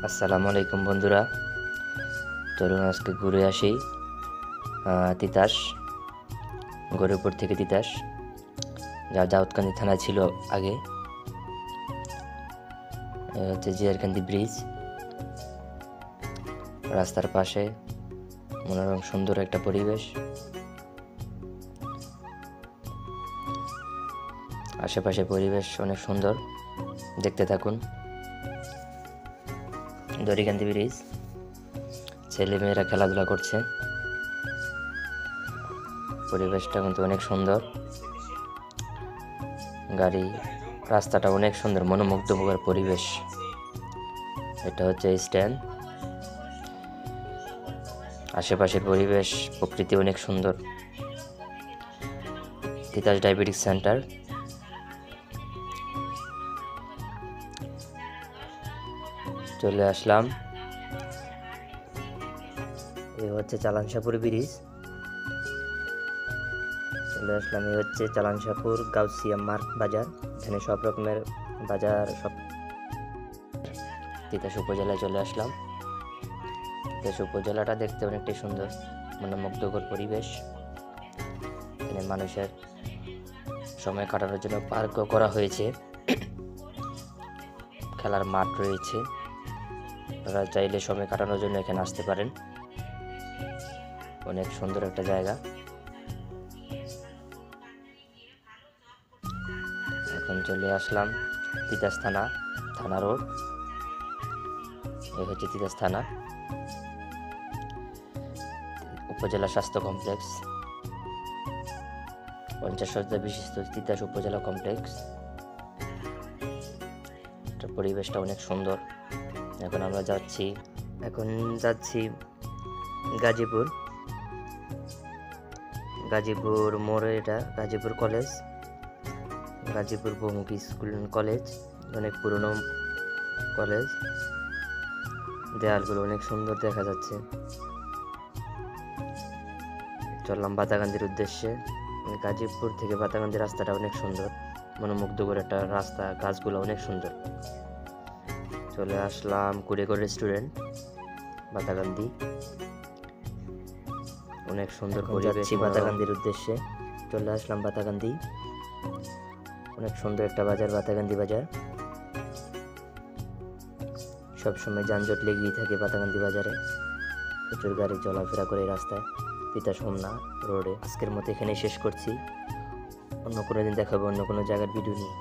আসসালামু আলাইকুম বন্ধুরা। চলুন আজকে ঘুরে আসি তিতাস, গৌরীপুর থেকে তিতাস, যা দাউদকান্দি থানা ছিল আগে। হচ্ছে জিয়ারকান্দি ব্রিজ, রাস্তার পাশে মনোরম সুন্দর একটা পরিবেশ। আশেপাশে পরিবেশ অনেক সুন্দর, দেখতে থাকুন। দড়িকান্দি ব্রিজ, ছেলেমেয়েরা খেলাধুলা করছে, পরিবেশটা কিন্তু অনেক সুন্দর। গাড়ি, রাস্তাটা অনেক সুন্দর, মনোমুগ্ধকর পরিবেশ। এটা হচ্ছে স্ট্যান্ড, আশেপাশের পরিবেশ প্রকৃতি অনেক সুন্দর। তিতাস ডায়াবেটিস সেন্টার, চলে আসলাম। এই হচ্ছে চালানসাপুর ব্রিজ, চলে আসলাম। এই হচ্ছে চালানসাপুর গাউসিয়া মার্ক বাজার, এখানে সব রকমের বাজার, সব। তিতাস উপজেলায় চলে আসলাম। তিতাস উপজেলাটা দেখতে অনেকটাই সুন্দর, মনোমুগ্ধকর পরিবেশ। এখানে মানুষের সময় কাটানোর জন্য পার্কও করা হয়েছে, খেলার মাঠ রয়েছে। আপনারা চাইলে সময় কাটানোর জন্য এখানে আসতে পারেন, অনেক সুন্দর একটা জায়গা। এখন চলে আসলাম তিতাস থানা রোড। এই হচ্ছে তিতাস থানা, উপজেলা স্বাস্থ্য কমপ্লেক্স, 50 শয্যা বিশিষ্ট তিতাস উপজেলা কমপ্লেক্স। পরিবেশটা অনেক সুন্দর। এখন যাচ্ছি গাজীপুর মোড়ে। এটা গাজীপুর কলেজ, গাজীপুর বহুমুখী স্কুল কলেজ, অনেক পুরনো কলেজ। দেয়ালগুলো অনেক সুন্দর দেখা যাচ্ছে। চললাম বাতাগান্দির উদ্দেশ্যে। গাজীপুর থেকে বাতাগান্দি রাস্তাটা অনেক সুন্দর, মনোমুগ্ধকর একটা রাস্তা, গাছগুলো অনেক সুন্দর। চলে আসলাম কুড়েঘর রেস্টুরেন্ট, বাতাগান্দি, অনেক সুন্দর পরিবেশ। বাতাগান্দির উদ্দেশ্যে চলে আসলাম বাতাগান্দি, অনেক সুন্দর একটা বাজার, বাতাগান্দি বাজার। সবসময় যানজট লেগেই থাকে বাতাগান্দি বাজারে, প্রচুর গাড়ি চলাফেরা করে রাস্তায়। তিতাস হোমনা রোডে। আজকের মতো এখানেই শেষ করছি, অন্য কোনো দিন দেখাবো অন্য কোনো জায়গার ভিডিও নিয়ে।